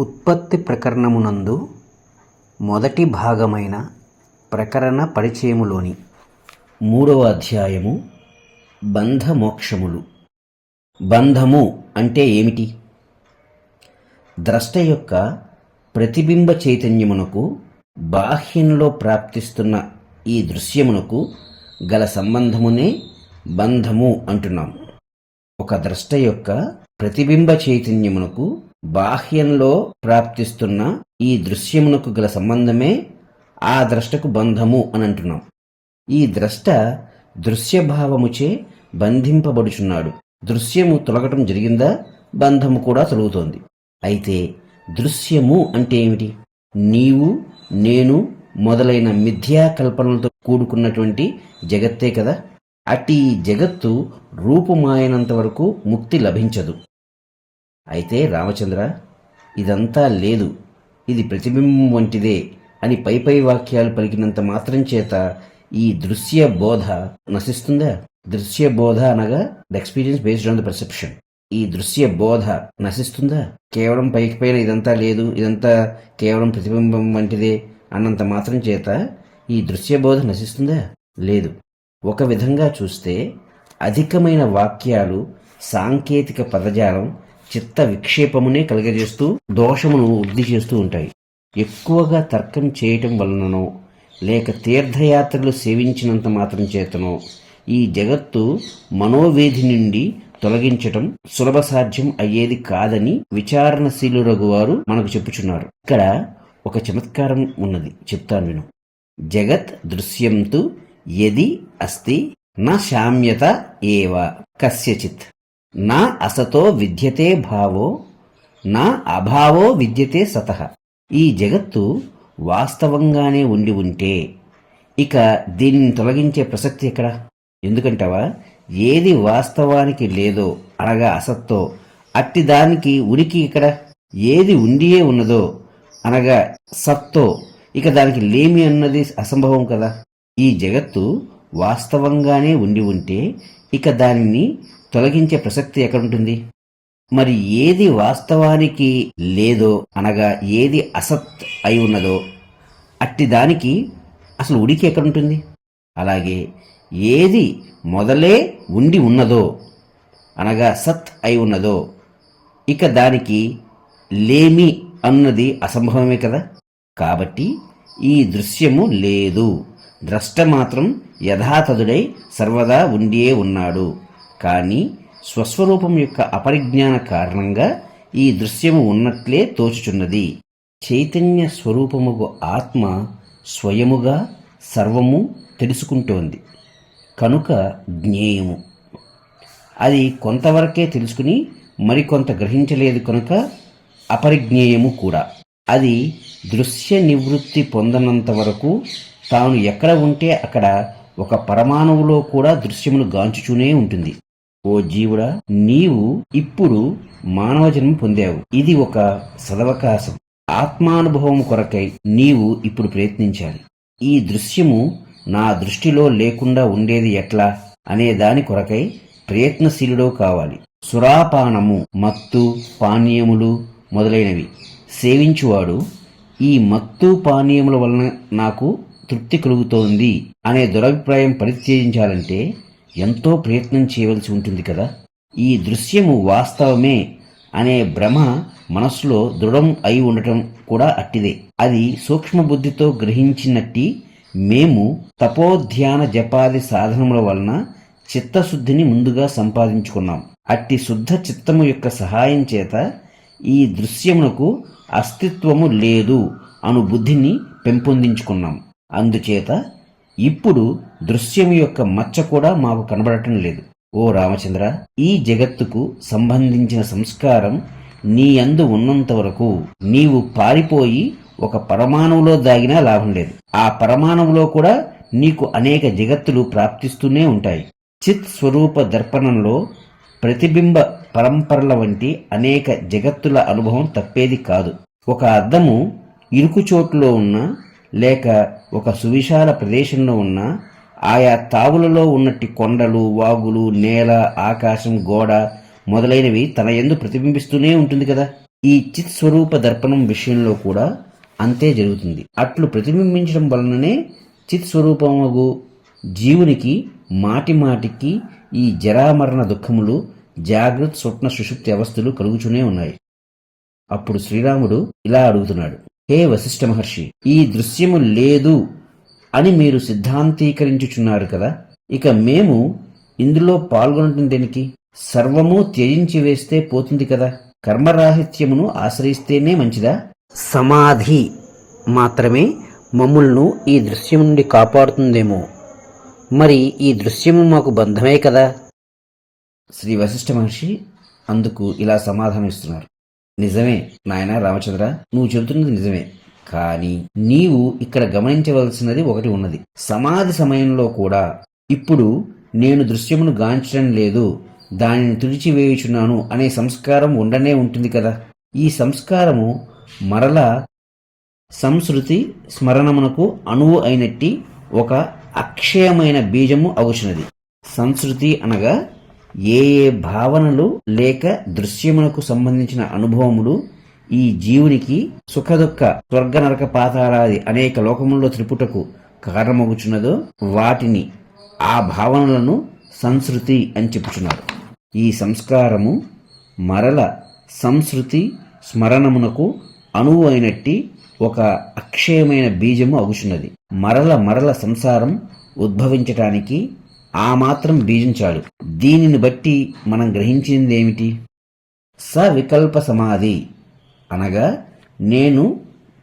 ఉత్పత్తి ప్రకరణమునందు మొదటి భాగమైన ప్రకరణ పరిచయములోని 3వ అధ్యాయము బంధమోక్షములు. బంధము అంటే ఏమిటి? ద్రష్ట యొక్క ప్రతిబింబ చైతన్యమునకు బాహ్యంలో ప్రాప్తిస్తున్న ఈ దృశ్యమునకు గల సంబంధమునే బంధము అంటున్నాం. ఒక ద్రష్ట యొక్క ప్రతిబింబ చైతన్యమునకు బాహ్యంలో ప్రాప్తిస్తున్న ఈ దృశ్యమునకు గల సంబంధమే ఆ ద్రష్టకు బంధము అని అంటున్నాం. ఈ ద్రష్ట దృశ్యభావముచే బంధింపబడుచున్నాడు. దృశ్యము తొలగటం జరిగిందా, బంధము కూడా తొలగుతోంది. అయితే దృశ్యము అంటే ఏమిటి? నీవు, నేను మొదలైన మిథ్యాకల్పనలతో కూడుకున్నటువంటి జగత్తే కదా. అట్టి జగత్తు రూపుమాయనంత వరకు ముక్తి లభించదు. అయితే రామచంద్ర, ఇదంతా లేదు, ఇది ప్రతిబింబం వంటిదే అని పై వాక్యాలు పలికినంత మాత్రం చేత ఈ దృశ్య బోధ నశిస్తుందా? దృశ్య బోధ అనగా the experience based on the perception. ఈ దృశ్య బోధ నశిస్తుందా? కేవలం పైన ఇదంతా లేదు, ఇదంతా కేవలం ప్రతిబింబం వంటిదే అన్నంత మాత్రం చేత ఈ దృశ్య బోధ నశిస్తుందా? లేదు. ఒక విధంగా చూస్తే అధికమైన వాక్యాలు, సాంకేతిక పదజాలం చిత్త విక్షేపమునే కలుగజేస్తూ దోషమును వృద్ధి చేస్తూ ఉంటాయి. ఎక్కువగా తర్కం చేయటం వలననో లేక తీర్థయాత్రలు సేవించినంత మాత్రం చేతనో ఈ జగత్తు మనోవేధి నుండి తొలగించటం సులభ సాధ్యం అయ్యేది కాదని విచారణశీలురగువారు మనకు చెప్పుచున్నారు. ఇక్కడ ఒక చమత్కారం ఉన్నది, చెప్తాను విను. జగత్ దృశ్యంతు యది అస్తి న శామ్యత ఏవ కస్యచిత్, నా అసతో విద్యతే భావో నా అభావో విద్యతే సతః. ఈ జగత్తు వాస్తవంగానే ఉండి ఉంటే ఇక దీనిని తొలగించే ప్రసక్తి ఎక్కడ? ఎందుకంటావా? ఏది వాస్తవానికి లేదో అనగా అసత్తో, అట్టి దానికి ఉనికి ఇక్కడ. ఏది ఉండియే ఉన్నదో అనగా సత్తో, ఇక దానికి లేమి అన్నది అసంభవం కదా. ఈ జగత్తు వాస్తవంగానే ఉండి ఉంటే ఇక దానిని తొలగించే ప్రసక్తి ఎక్కడుంటుంది? మరి ఏది వాస్తవానికి లేదో అనగా ఏది అసత్ అయి ఉన్నదో అట్టి దానికి అసలు ఉనికి ఎక్కడుంటుంది? అలాగే ఏది మొదలే ఉండి ఉన్నదో అనగా సత్ అయి ఉన్నదో ఇక దానికి లేమి అన్నది అసంభవమే కదా. కాబట్టి ఈ దృశ్యము లేదు. ద్రష్ట మాత్రం యథాతథుడై సర్వదా ఉండియే ఉన్నాడు. కానీ స్వస్వరూపం యొక్క అపరిజ్ఞాన కారణంగా ఈ దృశ్యము ఉన్నట్లే తోచుచున్నది. చైతన్య స్వరూపముగు ఆత్మ స్వయముగా సర్వము తెలుసుకుంటోంది కనుక జ్ఞేయము. అది కొంతవరకే తెలుసుకుని మరికొంత గ్రహించలేదు కనుక అపరిజ్ఞేయము కూడా. అది దృశ్య నివృత్తి పొందనంత వరకు తాను ఎక్కడ ఉంటే అక్కడ ఒక పరమాణువులో కూడా దృశ్యమును గాంచుచూనే ఉంటుంది. ఓ జీవుడా, నీవు ఇప్పుడు మానవ జన్మ పొందావు. ఇది ఒక సదవకాశం. ఆత్మానుభవం కొరకై నీవు ఇప్పుడు ప్రయత్నించాలి. ఈ దృశ్యము నా దృష్టిలో లేకుండా ఉండేది ఎట్లా అనే దాని కొరకై ప్రయత్నశీలుడో కావాలి. సురాపానము, మత్తు, పానీయములు మొదలైనవి సేవించువాడు ఈ మత్తు పానీయముల వలన నాకు తృప్తి కలుగుతోంది అనే దురభిప్రాయం పరిత్యజించాలంటే ఎంతో ప్రయత్నం చేయవలసి ఉంటుంది కదా. ఈ దృశ్యము వాస్తవమే అనే భ్రమ మనస్సులో దృఢం అయి ఉండటం కూడా అట్టిదే. అది సూక్ష్మ బుద్ధితో గ్రహించినట్టి మేము తపోధ్యాన జపాది సాధనముల వలన చిత్తశుద్ధిని ముందుగా సంపాదించుకున్నాం. అట్టి శుద్ధ చిత్తము యొక్క సహాయం చేత ఈ దృశ్యమునకు అస్తిత్వము లేదు అను బుద్ధిని పెంపొందించుకున్నాం. అందుచేత ఇప్పుడు దృశ్యము యొక్క మచ్చ కూడా మాకు కనబడటం లేదు. ఓ రామచంద్ర, ఈ జగత్తుకు సంబంధించిన సంస్కారం నీ యందు ఉన్నంత వరకు నీవు పారిపోయి ఒక పరమాణువులో దాగినా లాభం లేదు. ఆ పరమాణువులో కూడా నీకు అనేక జగత్తులు ప్రాప్తిస్తూనే ఉంటాయి. చిత్ స్వరూప దర్పణంలో ప్రతిబింబ పరంపరల వంటి అనేక జగత్తుల అనుభవం తప్పేది కాదు. ఒక అద్దము ఇరుకు చోట్లో ఉన్నా లేక ఒక సువిశాల ప్రదేశంలో ఉన్న ఆయా తావులలో ఉన్నట్టి కొండలు, వాగులు, నేల, ఆకాశం, గోడ మొదలైనవి తన యందు ప్రతిబింబిస్తూనే ఉంటుంది కదా. ఈ చిత్ స్వరూప దర్పణం విషయంలో కూడా అంతే జరుగుతుంది. అట్లు ప్రతిబింబించడం వలననే చిత్ స్వరూపమగు జీవునికి మాటి మాటికి ఈ జరామరణ దుఃఖములు, జాగ్రత్త స్వప్న సుషుప్తి అవస్థలు కలుగుతూనే ఉన్నాయి. అప్పుడు శ్రీరాముడు ఇలా అడుగుతున్నాడు, హే వశిష్ఠ మహర్షి, ఈ దృశ్యము లేదు అని మీరు సిద్ధాంతీకరించుచున్నారు కదా, ఇక మేము ఇందులో పాల్గొనటం దేనికి? సర్వము త్యజించి వేస్తే పోతుంది కదా, కర్మరాహిత్యమును ఆశ్రయిస్తేనే మంచిదా? సమాధి మాత్రమే మమ్ములను ఈ దృశ్యం నుండి కాపాడుతుందేమో, మరి ఈ దృశ్యము మాకు బంధమే కదా. శ్రీ వశిష్ఠ మహర్షి అందుకు ఇలా సమాధానం ఇస్తున్నారు, నిజమే నాయనా రామచంద్ర, నువ్వు చెబుతున్నది నిజమే. కానీ నీవు ఇక్కడ గమనించవలసినది ఒకటి ఉన్నది. సమాధి సమయంలో కూడా ఇప్పుడు నేను దృశ్యమును గాంచడం లేదు, దానిని తుడిచివేయుచున్నాను అనే సంస్కారం ఉండనే ఉంటుంది కదా. ఈ సంస్కారము మరలా సంస్కృతి స్మరణమునకు అణువు అయినట్టి ఒక అక్షయమైన బీజము అగుచున్నది. సంస్కృతి అనగా ఏ ఏ భావనలు లేక దృశ్యమునకు సంబంధించిన అనుభవములు ఈ జీవునికి సుఖదుఖ స్వర్గ నరక పాతాళాది అనేక లోకముల్లో త్రిపుటకు కారణమగుచున్నదో వాటిని, ఆ భావనలను సంస్కృతి అని చెప్పుచున్నారు. ఈ సంస్కారము మరల సంస్కృతి స్మరణమునకు అణువు అయినట్టి ఒక అక్షయమైన బీజము అగుచున్నది. మరల సంసారం ఉద్భవించటానికి ఆ మాత్రం బీజం చాలు. దీనిని బట్టి మనం గ్రహించిందేమిటి? సవికల్ప సమాధి అనగా నేను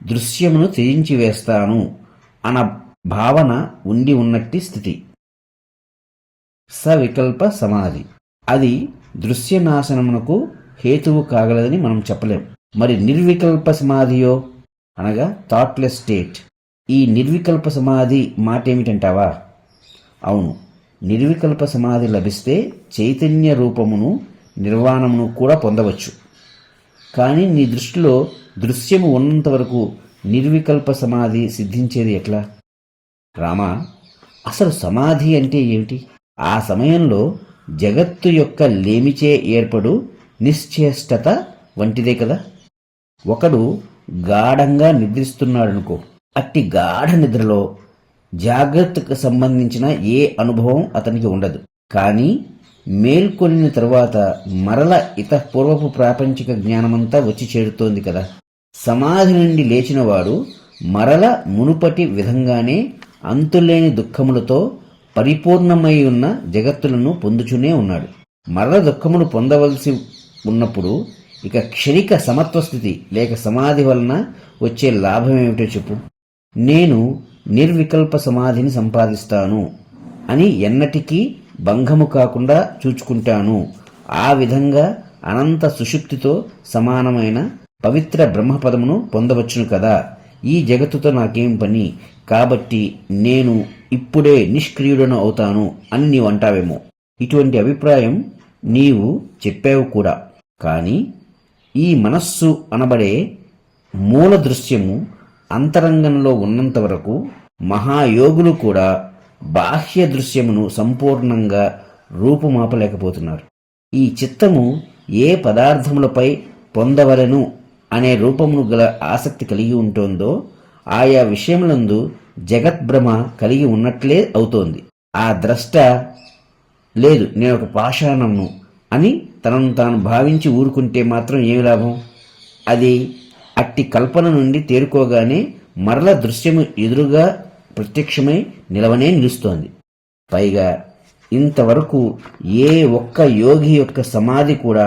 దృశ్యమును త్యజించి వేస్తాను అన్న భావన ఉండి ఉన్నట్టి స్థితి. సవికల్ప సమాధి అది దృశ్యనాశనమునకు హేతువు కాగలదని మనం చెప్పలేం. మరి నిర్వికల్ప సమాధియో అనగా థాట్లెస్ స్టేట్. ఈ నిర్వికల్ప సమాధి మాట ఏమిటంటావా? అవును, నిర్వికల్ప సమాధి లభిస్తే చైతన్య రూపమును నిర్వాణమును కూడా పొందవచ్చు. కానీ నీ దృష్టిలో దృశ్యము ఉన్నంత వరకు నిర్వికల్ప సమాధి సిద్ధించేది ఎట్లా? రామా, అసలు సమాధి అంటే ఏమిటి? ఆ సమయంలో జగత్తు యొక్క లేమిచే ఏర్పడు నిశ్చేష్టత వంటిదే కదా. ఒకడు గాఢంగా నిద్రిస్తున్నాడనుకో, అట్టి గాఢ నిద్రలో జాగ్రత్తకు సంబంధించిన ఏ అనుభవం అతనికి ఉండదు. కానీ మేల్కొనిన తరువాత మరల పూర్వపు ప్రాపంచిక జ్ఞానమంతా వచ్చి చేరుతోంది కదా. సమాధి నుండి లేచినవాడు మరల మునుపటి విధంగానే అంతులేని దుఃఖములతో పరిపూర్ణమై ఉన్న జగత్తులను పొందుచునే ఉన్నాడు. మరల దుఃఖమును పొందవలసి ఉన్నప్పుడు ఇక క్షణిక సమత్వస్థితి లేక సమాధి వలన వచ్చే లాభం ఏమిటో చెప్పు. నేను నిర్వికల్ప సమాధిని సంపాదిస్తాను అని ఎన్నటికీ భంగము కాకుండా చూచుకుంటాను. ఆ విధంగా అనంత సుషుప్తితో సమానమైన పవిత్ర బ్రహ్మపదమును పొందవచ్చును కదా. ఈ జగత్తుతో నాకేం పని, కాబట్టి నేను ఇప్పుడే నిష్క్రియుడను అవుతాను అని నీవు అంటావేమో. ఇటువంటి అభిప్రాయం నీవు చెప్పావు కూడా. కానీ ఈ మనస్సు అనబడే మూల దృశ్యము అంతరంగంలో ఉన్నంత వరకు మహాయోగులు కూడా బాహ్య దృశ్యమును సంపూర్ణంగా రూపుమాపలేకపోతున్నారు. ఈ చిత్తము ఏ పదార్థములపై పొందవలను అనే రూపమును గల ఆసక్తి కలిగి ఉంటోందో ఆయా విషయములందు జగద్భ్రమ కలిగి ఉన్నట్లే అవుతోంది. ఆ ద్రష్ట లేదు, నేను ఒక పాషాణమును అని తనను తాను భావించి ఊరుకుంటే మాత్రం ఏమి లాభం? అది అట్టి కల్పన నుండి తేరుకోగానే మరల దృశ్యము ఎదురుగా ప్రత్యక్షమై నిలవనే నిలుస్తోంది. పైగా ఇంతవరకు ఏ ఒక్క యోగి యొక్క సమాధి కూడా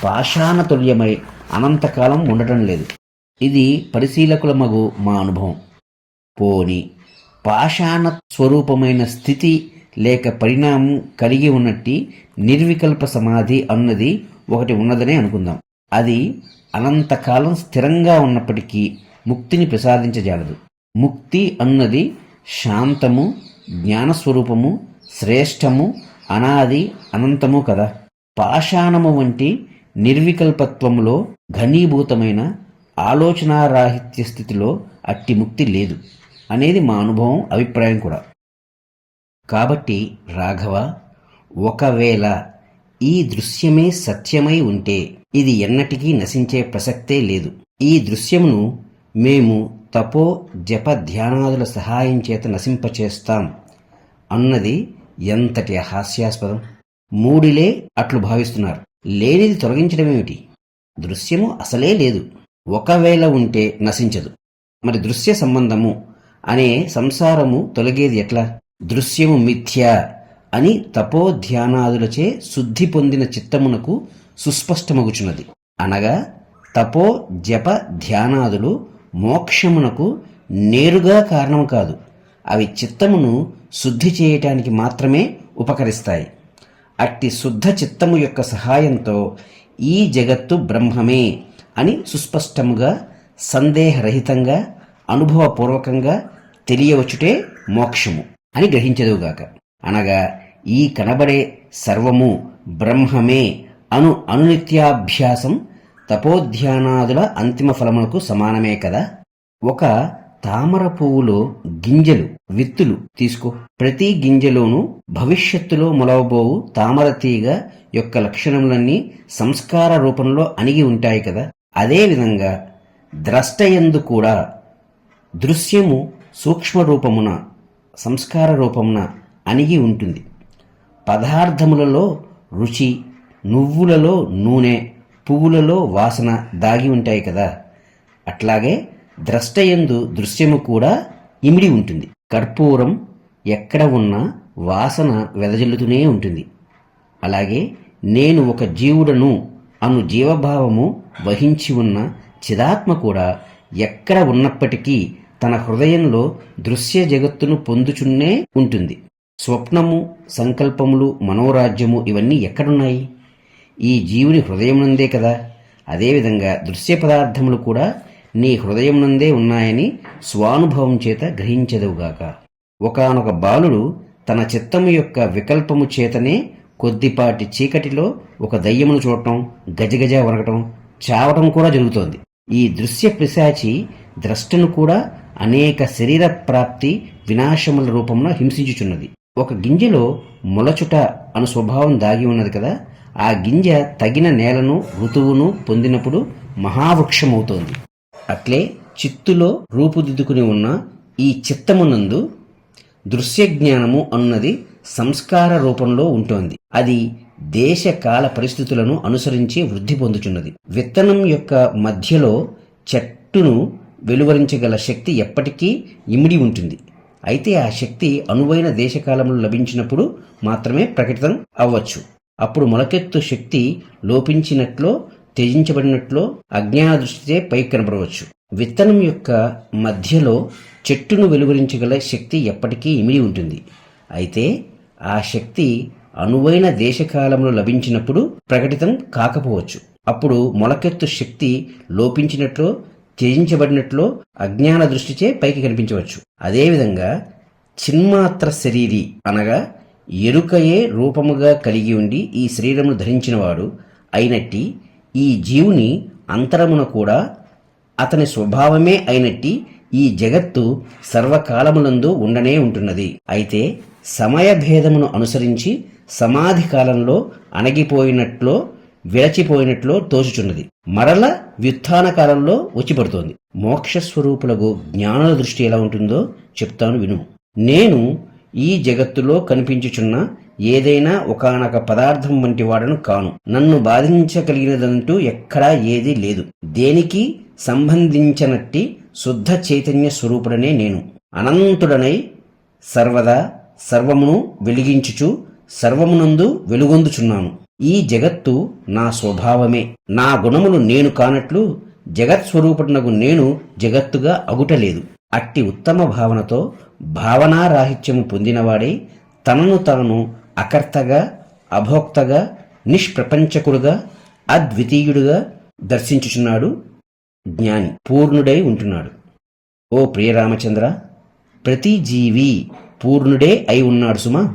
పాషాణతుల్యమై అనంతకాలం ఉండటం లేదు. ఇది పరిశీలకుల మగు మా అనుభవం. పోని పాషాణ స్వరూపమైన స్థితి లేక పరిణామం కలిగి ఉన్నట్టి నిర్వికల్ప సమాధి అన్నది ఒకటి ఉన్నదనే అనుకుందాం. అది అనంతకాలం స్థిరంగా ఉన్నప్పటికీ ముక్తిని ప్రసాదించజాలదు. ముక్తి అన్నది శాంతము, జ్ఞానస్వరూపము, శ్రేష్టము, అనాది, అనంతము కదా. పాషాణము వంటి నిర్వికల్పత్వములో ఘనీభూతమైన ఆలోచనారాహిత్య స్థితిలో అట్టి ముక్తి లేదు అనేది మా అనుభవం, అభిప్రాయం కూడా. కాబట్టి రాఘవ, ఒకవేళ ఈ దృశ్యమే సత్యమై ఉంటే ఇది ఎన్నటికీ నశించే ప్రసక్తే లేదు. ఈ దృశ్యమును మేము తపో జప ధ్యానాదుల సహాయం చేత నశింపచేస్తాం అన్నది ఎంతటి హాస్యాస్పదం. మూడిలే అట్లు భావిస్తున్నారు. లేనిది తొలగించడమేమిటి? దృశ్యము అసలే లేదు. ఒకవేళ ఉంటే నశించదు. మరి దృశ్య సంబంధము అనే సంసారము తొలగేది ఎట్లా? దృశ్యము మిథ్య అని తపోధ్యానాదులచే శుద్ధి పొందిన చిత్తమునకు సుస్పష్టమగుచున్నది. అనగా తపో జప ధ్యానాదులు మోక్షమునకు నేరుగా కారణము కాదు. అవి చిత్తమును శుద్ధి చేయటానికి మాత్రమే ఉపకరిస్తాయి. అట్టి శుద్ధ చిత్తము యొక్క సహాయంతో ఈ జగత్తు బ్రహ్మమే అని సుస్పష్టముగా, సందేహరహితంగా, అనుభవపూర్వకంగా తెలియవచ్చుటే మోక్షము అని గ్రహించదువుగాక. అనగా ఈ కనబడే సర్వము బ్రహ్మమే అనునిత్యాభ్యాసం తపోధ్యానాదుల అంతిమ ఫలమునకు సమానమే కదా. ఒక తామర పువ్వులో గింజలు, విత్తులు తీసుకో. ప్రతి గింజలోనూ భవిష్యత్తులో మొలవబోవు తామర తీగ యొక్క లక్షణములన్నీ సంస్కార రూపంలో అణిగి ఉంటాయి కదా. అదేవిధంగా ద్రష్టయందు కూడా దృశ్యము సూక్ష్మ రూపమున, సంస్కార రూపమున అణిగి ఉంటుంది. పదార్థములలో రుచి, నువ్వులలో నూనె, పువ్వులలో వాసన దాగి ఉంటాయి కదా. అట్లాగే ద్రష్టయందు దృశ్యము కూడా ఇమిడి ఉంటుంది. కర్పూరం ఎక్కడ ఉన్నా వాసన వెదజల్లుతూనే ఉంటుంది. అలాగే నేను ఒక జీవుడను అను జీవభావము వహించి ఉన్న చిదాత్మ కూడా ఎక్కడ ఉన్నప్పటికీ తన హృదయంలో దృశ్య జగత్తును పొందుచున్నే ఉంటుంది. స్వప్నము, సంకల్పములు, మనోరాజ్యము ఇవన్నీ ఎక్కడున్నాయి? ఈ జీవుని హృదయమునందే కదా. అదేవిధంగా దృశ్య పదార్థములు కూడా నీ హృదయమునందే ఉన్నాయని స్వానుభవం చేత గ్రహించెదవుగాక. ఒకానొక బాలుడు తన చిత్తము యొక్క వికల్పము చేతనే కొద్దిపాటి చీకటిలో ఒక దయ్యమును చూడటం, గజగజ వరగటం, చావటం కూడా జరుగుతోంది. ఈ దృశ్య పిశాచి ద్రష్టను కూడా అనేక శరీర ప్రాప్తి వినాశముల రూపంలో హింసించుచున్నది. ఒక గింజలో మొలచుట అను స్వభావం దాగి ఉన్నది కదా. ఆ గింజ తగిన నేలను, ఋతువును పొందినప్పుడు మహావృక్షమవుతోంది. అట్లే చిత్తులో రూపుదిద్దుకుని ఉన్న ఈ చిత్తమునందు దృశ్యజ్ఞానము అన్నది సంస్కార రూపంలో ఉంటోంది. అది దేశ కాల పరిస్థితులను అనుసరించి వృద్ధి పొందుచున్నది. విత్తనం యొక్క మధ్యలో చెట్టును వెలువరించగల శక్తి ఎప్పటికీ ఇమిడి ఉంటుంది. అయితే ఆ శక్తి అనువైన దేశకాలంలో లభించినప్పుడు మాత్రమే ప్రకటితం అవ్వచ్చు. అప్పుడు మొలకెత్తు శక్తి లోపించినట్లో, త్యజించబడినట్లో అజ్ఞాన దృష్టితే పైకి కనబడవచ్చు. విత్తనం యొక్క మధ్యలో చెట్టును వెలువరించగల శక్తి ఎప్పటికీ ఇమిడి ఉంటుంది. అయితే ఆ శక్తి అనువైన దేశకాలంలో లభించినప్పుడు ప్రకటితం కాకపోవచ్చు. అప్పుడు మొలకెత్తు శక్తి లోపించినట్లో, త్యజించబడినట్లో అజ్ఞాన దృష్టిచే పైకి కనిపించవచ్చు. అదేవిధంగా చిన్మాత్ర శరీరి అనగా ఎరుకయే రూపముగా కలిగి ఉండి ఈ శరీరమును ధరించినవాడు అయినట్టి ఈ జీవుని అంతరమున కూడా అతని స్వభావమే అయినట్టి ఈ జగత్తు సర్వకాలములందు ఉండనే ఉంటున్నది. అయితే సమయభేదమును అనుసరించి సమాధి కాలంలో అణగిపోయినట్లో, విరచిపోయినట్లో తోచుచున్నది. మరల వ్యుత్థాన కాలంలో వచ్చిపడుతోంది. మోక్షస్వరూపులకు జ్ఞానుల దృష్టి ఎలా ఉంటుందో చెప్తాను విను. నేను ఈ జగత్తులో కనిపించుచున్న ఏదైనా ఒకానొక పదార్థం వంటి వాడను కాను. నన్ను బాధించగలిగినదంటూ ఎక్కడా ఏదీ లేదు. దేనికి సంబంధించనట్టి శుద్ధ చైతన్య స్వరూపుడనే నేను. అనంతుడనై సర్వదా సర్వమును వెలిగించుచు సర్వమునందు వెలుగొందుచున్నాను. ఈ జగత్తు నా స్వభావమే. నా గుణములు నేను కానట్లు జగత్స్వరూపుడనగు నేను జగత్తుగా అగుటలేదు. అట్టి ఉత్తమ భావనతో భావనారాహిత్యము పొందినవాడే తనను తాను అకర్తగా, అభోక్తగా, నిష్ప్రపంచకుడుగా, అద్వితీయుడుగా దర్శించుచున్నాడు. జ్ఞాని పూర్ణుడై ఉంటున్నాడు. ఓ ప్రియరామచంద్ర, ప్రతి జీవి పూర్ణుడే అయి ఉన్నాడు సుమా.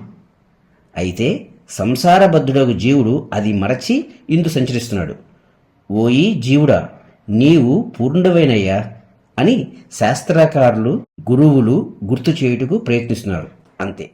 అయితే సంసారబద్ధుడగు జీవుడు అది మరచి ఇందు సంచరిస్తున్నాడు. ఓయి జీవుడా, నీవు పూర్ణుడవేనయ్యా అని శాస్త్రకారులు, గురువులు గుర్తు చేయుటకు ప్రయత్నిస్తున్నారు. అంతే.